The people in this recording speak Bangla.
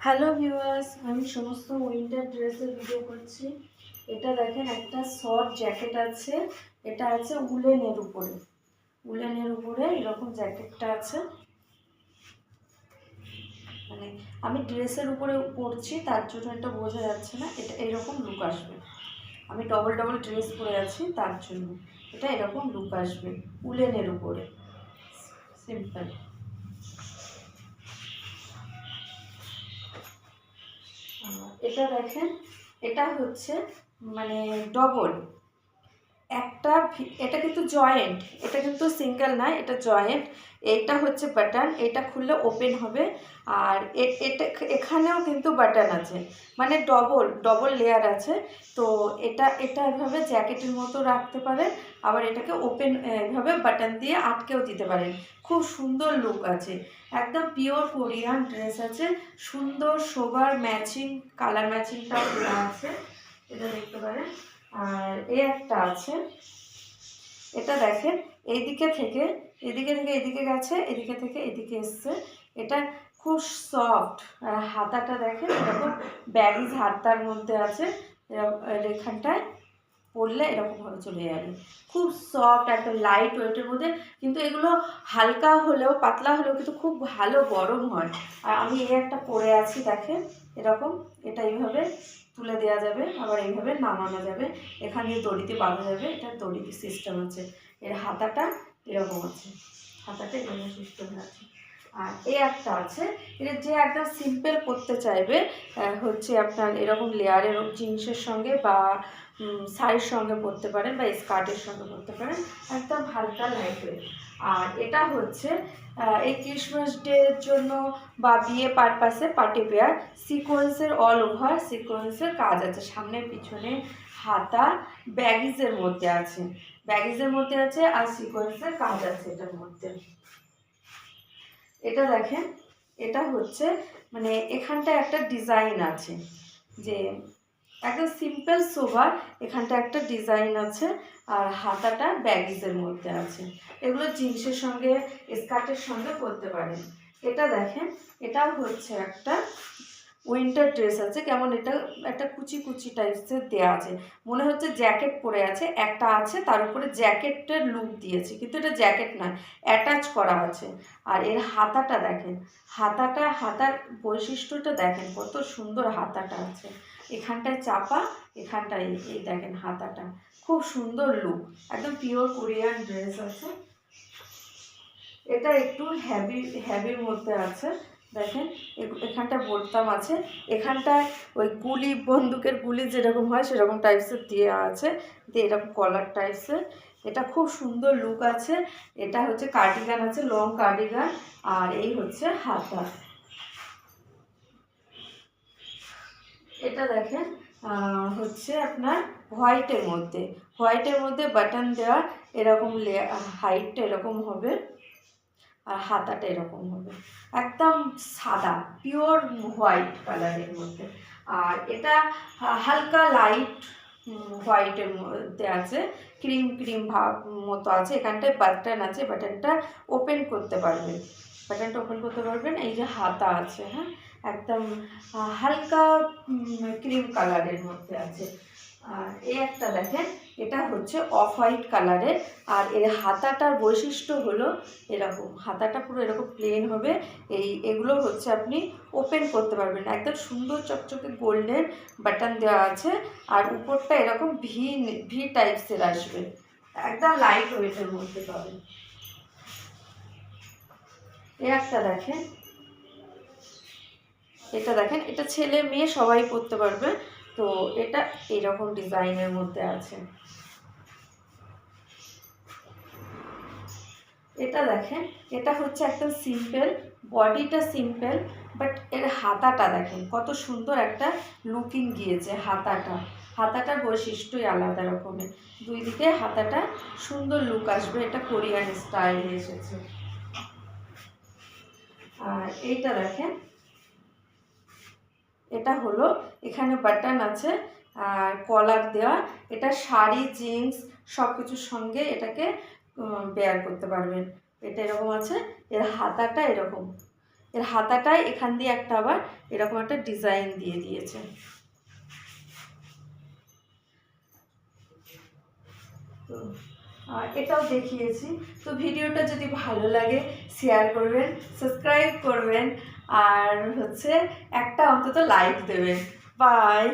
হ্যালো ভিউয়ার্স, আমি সমস্ত উইন্টার ড্রেসের ভিডিও করছি। এটা দেখেন, একটা শর্ট জ্যাকেট আছে। এটা আছে উলেনের উপরে এরকম জ্যাকেটটা আছে। মানে আমি ড্রেসের উপরে পরছি, তার জন্য এটা বোঝা যাচ্ছে না। এটা এরকম লুক আসবে। আমি ডবল ডবল ড্রেস পরে আছি, তার জন্য এটা এরকম লুক আসবে উলেনের উপরে, সিম্পল। এটা দেখেন, এটা হচ্ছে মানে ডবল একটা, এটা কিন্তু জয়েন্ট, এটা কিন্তু সিঙ্গেল না, এটা জয়েন্ট। এইটা হচ্ছে বাটন, এটা খুললে ওপেন হবে। আর এটা এখানেও কিন্তু বাটন আছে, মানে ডবল ডবল লেয়ার আছে। তো এটা এটা এভাবে জ্যাকেটের মতো রাখতে পারেন, আবার এটাকে ওপেন এভাবে বাটন দিয়ে আটকেও দিতে পারেন। খুব সুন্দর লুক আছে, একদম পিওর কোরিয়ান ড্রেস আছে, সুন্দর সোবার ম্যাচিং, কালার ম্যাচিংটাও দেওয়া আছে, এটা দেখতে পারেন। আর একটা আছে, এটা দেখেন, এইদিকে থেকে এদিকে গেছে, এদিকে থেকে এদিকে এসছে। এটা খুব সফট। হাতাটা দেখেন এরকম ব্যাগিজ হাতার মধ্যে আছে, এখানটায় পরলে এরকমভাবে চলে যাবে। খুব সফট, একটা লাইট ওয়েটের মধ্যে, কিন্তু এগুলো হালকা হলেও পাতলা হলেও কিন্তু খুব ভালো গরম হয়। আর আমি একটা পরে আছি দেখেন, এরকম। এটা এইভাবে তুলে দেওয়া যাবে, আবার এইভাবে নামানো যাবে, এখান দিয়ে দড়িতে বাঁধা যাবে। এটা দড়িতে সিস্টেম আছে। এর হাতাটা এরকম আছে, হাতাটা এরকম সিস্টেম আছে। আর একটা আছে, এটা যে একদম সিম্পল করতে চাইবে, হচ্ছে আপনার এরকম লেয়ারের জিন্সের সঙ্গে বা শাড়ির সঙ্গে পরতে পারেন, বা স্কার্টের সঙ্গে পরতে পারেন, একদম হালকা লাইট ওয়েট। আর এটা হচ্ছে এই ক্রিসমাস ডের জন্য বা বিয়ে পারপাসে পার্টি পেয়ার, সিকোয়েন্সের অল ওভার সিকোয়েন্সের কাজ আছে, সামনে পিছনে হাতা, ব্যাগিজের মধ্যে আছে, আর সিকোয়েন্সের কাজ আছে এটার মধ্যে। এটা দেখেন, এটা হচ্ছে মানে এখানটা একটা ডিজাইন আছে, যে একদম সিম্পল সোবার, এখানটা একটা ডিজাইন আছে। আর হাতাটা ব্যাগিজের মধ্যে আছে। এগুলো জিন্সের সঙ্গে স্কার্টের সঙ্গে পরতে পারেন। এটা দেখেন, এটা হচ্ছে একটা উইন্টার ড্রেস আছে, কেমন এটা একটা কুচি কুচি টাইপসের দেওয়া আছে, মনে হচ্ছে জ্যাকেট পরে আছে। একটা আছে তার উপরে জ্যাকেটের লুক দিয়েছে, কিন্তু এটা জ্যাকেট নয়, অ্যাটাচ করা আছে। আর এর হাতাটা দেখেন, হাতার বৈশিষ্ট্যটা দেখেন, কত সুন্দর হাতাটা আছে। এখানটায় চাপা, এখানটায় এই দেখেন হাতাটা, খুব সুন্দর লুক, একদম পিওর কোরিয়ান ড্রেস আছে। এটা একটু হ্যাভির মধ্যে আছে, দেখেন এখানটা বোতাম আছে, এখানটায় ওই গুলি, বন্দুকের গুলি যেরকম হয় সেরকম টাইপসের দেওয়া আছে, দিয়ে এরকম কলার টাইপসের। এটা খুব সুন্দর লুক আছে। এটা হচ্ছে কার্ডিগান আছে, লং কার্ডিগান। আর এই হচ্ছে হাতা। এটা দেখেন, হচ্ছে আপনার হোয়াইটের মধ্যে বাটন দেওয়া, এরকম হাইটটা এরকম হবে, আর হাতাটা এরকম হবে, একদম সাদা পিওর হোয়াইট কালারের মধ্যে। আর এটা হালকা লাইট হোয়াইটের মধ্যে আছে, ক্রিম ভাব মতো আছে। এখানটায় বাটন আছে, বাটনটা ওপেন করতে পারবেন, এই যে হাতা আছে, হ্যাঁ, একদম হালকা ক্রিম কালারের মধ্যে আছে। আর একটা দেখেন, এটা হচ্ছে অফ হোয়াইট কালারের। আর এর হাতাটার বৈশিষ্ট্য হলো এরকম, হাতাটা পুরো এরকম প্লেন হবে। এগুলো হচ্ছে আপনি ওপেন করতে পারবেন, একদম সুন্দর চকচকে গোল্ডেন বাটন দেওয়া আছে। আর উপরটা এরকম ভি টাইপসের আসবে, একদম লাইট ওয়েটের মধ্যে পাবেন। একটা দেখেন, এটা ছেলে মেয়ে সবাই পরতে পারবে। তো এটা এরকম ডিজাইনের মধ্যে আছে। এটা দেখেন, এটা হচ্ছে একদম সিম্পল, বডিটা সিম্পল, বাট এর হাতাটা দেখেন কত সুন্দর একটা লুকিং গিয়েছে। হাতাটার বৈশিষ্ট্যই আলাদা রকমের, দুই দিকে হাতাটা সুন্দর লুক আসবে। এটা কোরিয়ান স্টাইলে এসেছে। আর এইটা দেখেন, এটা হলো এখানে বাটন আছে আর কলার দেওয়া। এটা শাড়ি, জিন্স সব কিছুর সঙ্গে এটাকে বেয়ার করতে পারবেন। এটা এরকম আছে, এর হাতাটা এরকম, এর হাতাটায় এখান দিয়ে একটা আবার এরকম একটা ডিজাইন দিয়ে দিয়েছে। তো আর এটাও দেখিয়েছি। তো ভিডিওটা যদি ভালো লাগে শেয়ার করবেন, সাবস্ক্রাইব করবেন, আর হচ্ছে একটা অন্তত লাইক দেবেন। বাই।